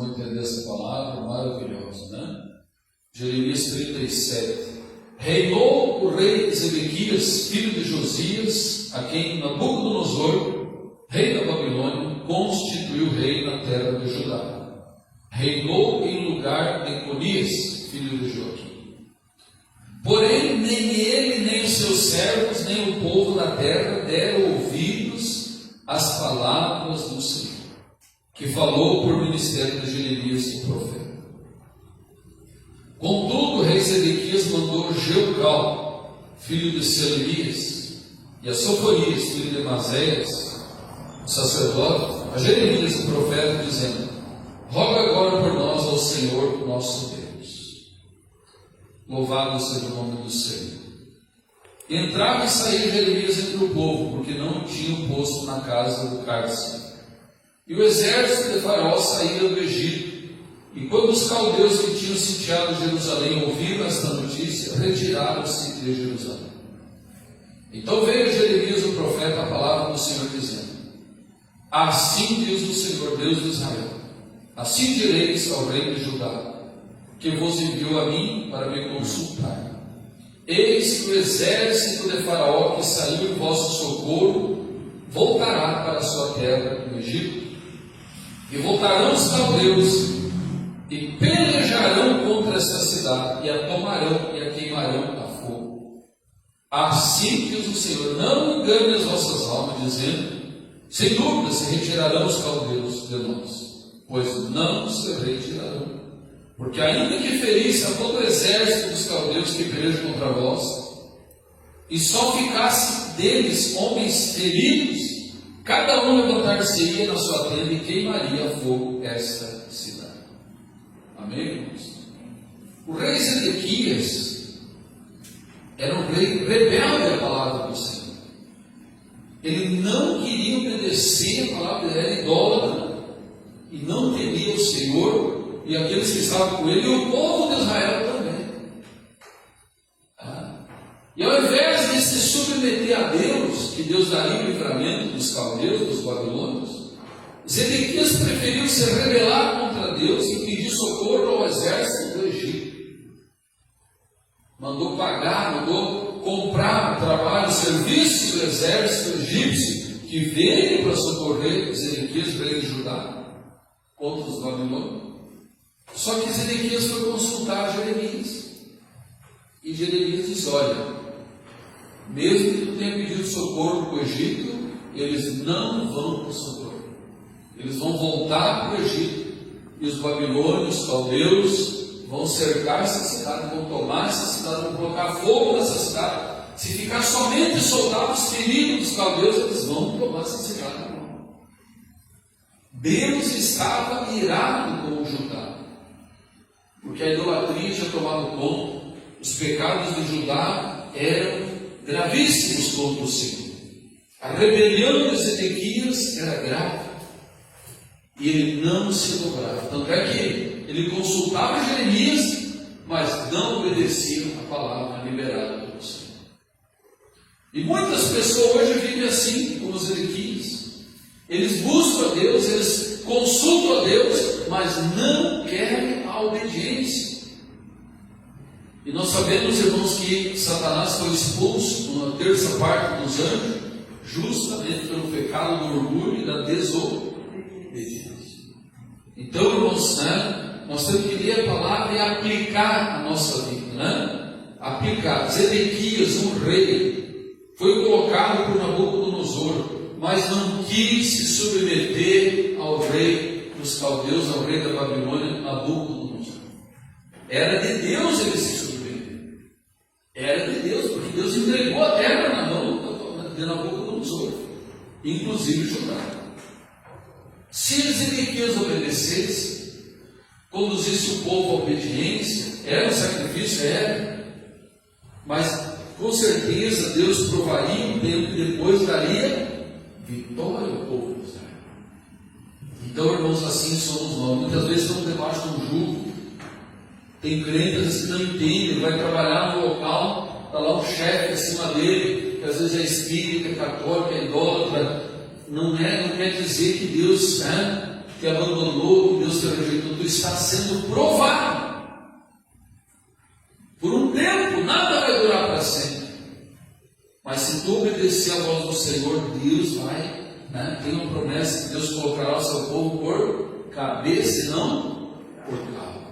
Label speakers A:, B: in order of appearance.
A: vão entender essa palavra maravilhosa, né? Jeremias 37. Reinou o rei Zedequias, filho de Josias, a quem Nabucodonosor, rei da Babilônia, constituiu rei na terra de Judá. Reinou em lugar de Conias, filho de Joaquim. Porém, nem ele, nem os seus servos, nem o povo da terra deram ouvidos às palavras do Senhor, que falou por ministério de Jeremias, o profeta. Contudo, o rei Zedequias mandou Jeucal, filho de Selemias, e a Sofonias, filho de Maséias, sacerdote, a Jeremias, o profeta, dizendo: roga agora por nós ao Senhor, nosso Deus. Louvado seja o nome do Senhor. Entrava e saía Jeremias entre o povo, porque não o tinham posto na casa do cárcere. E o exército de Faraó saía do Egito. E quando os caldeus que tinham sitiado Jerusalém ouviram esta notícia, retiraram-se de Jerusalém. Então veio a Jeremias o profeta a palavra do Senhor, dizendo: assim diz o Senhor, Deus de Israel: assim direis ao rei de Judá, que vos enviou a mim para me consultar: eis que o exército de Faraó que saiu em vosso socorro voltará para a sua terra no Egito. E voltarão os caldeus e pelejarão contra esta cidade, e a tomarão e a queimarão a fogo. Assim diz o Senhor: não engane as vossas almas, dizendo: sem dúvida se retirarão os caldeus de nós, pois não se retirarão. Porque ainda que ferisse a todo o exército dos caldeus que pelejam contra vós, e só ficasse deles homens feridos, cada um levantar-se-ia na sua tenda e queimaria a fogo esta cidade. Amém, irmãos? O rei Zedequias era um rei rebelde à palavra do Senhor. Ele não queria obedecer a palavra, ele era idólatra e não temia o Senhor e aqueles que estavam com ele, e o povo de Israel também. E ao invés de se submeter a Deus, que Deus daria o livramento dos caldeus, dos babilônios, Zedequias preferiu se rebelar contra Deus e pedir socorro ao exército do Egito. Mandou pagar, mandou comprar o trabalho, o serviço do exército egípcio, que veio para socorrer Zedequias, rei de Judá, contra os babilônios. Só que Zedequias foi consultar Jeremias. E Jeremias disse: olha, mesmo que tu tenha pedido socorro para o Egito, eles não vão para o socorro. Eles vão voltar para o Egito, e os babilônios, os caldeus, vão cercar essa cidade, vão tomar essa cidade, vão colocar fogo nessa cidade. Se ficar somente soldados feridos dos caldeus, eles vão tomar essa cidade. Deus estava irado com o Judá, porque a idolatria tinha tomado conta. Os pecados de Judá eram gravíssimos contra o Senhor. A rebelião de Zedequias era grave, e ele não se dobrava. Tanto é que ele consultava Jeremias, mas não obedecia a palavra liberada pelo Senhor. E muitas pessoas hoje vivem assim, como Zedequias. Eles buscam a Deus, eles consultam a Deus, mas não querem a obediência. E nós sabemos, irmãos, que Satanás foi expulso numa terça parte dos anjos, justamente pelo pecado do orgulho e da desobediência. Então, irmãos, nós temos que ler a palavra e aplicar a nossa vida, aplicar. Zedequias, um rei, foi colocado por Nabucodonosor, mas não quis se submeter ao rei dos caldeus, ao rei da Babilônia, Nabucodonosor. Era de Deus ele se submeteu. Era de Deus, porque Deus entregou a terra na mão de Nabucodonosor, inclusive Judá. Se Zedequias obedecesse, conduzisse o povo à obediência, era um sacrifício, era, mas com certeza Deus provaria um tempo e depois daria vitória ao povo de Israel. Então, irmãos, assim somos nós. Muitas vezes estamos debaixo de um jugo. Tem crentes que não entendem, vai trabalhar no local, está lá um chefe acima dele, que às vezes é espírita, é católico, é idólatra. Não quer dizer que Deus te abandonou, que Deus você rejeitou, tu está sendo provado. Por um tempo, nada vai durar para sempre. Mas se tu obedecer à voz do Senhor, Deus vai, tem uma promessa que Deus colocará o seu povo por cabeça e não por cauda.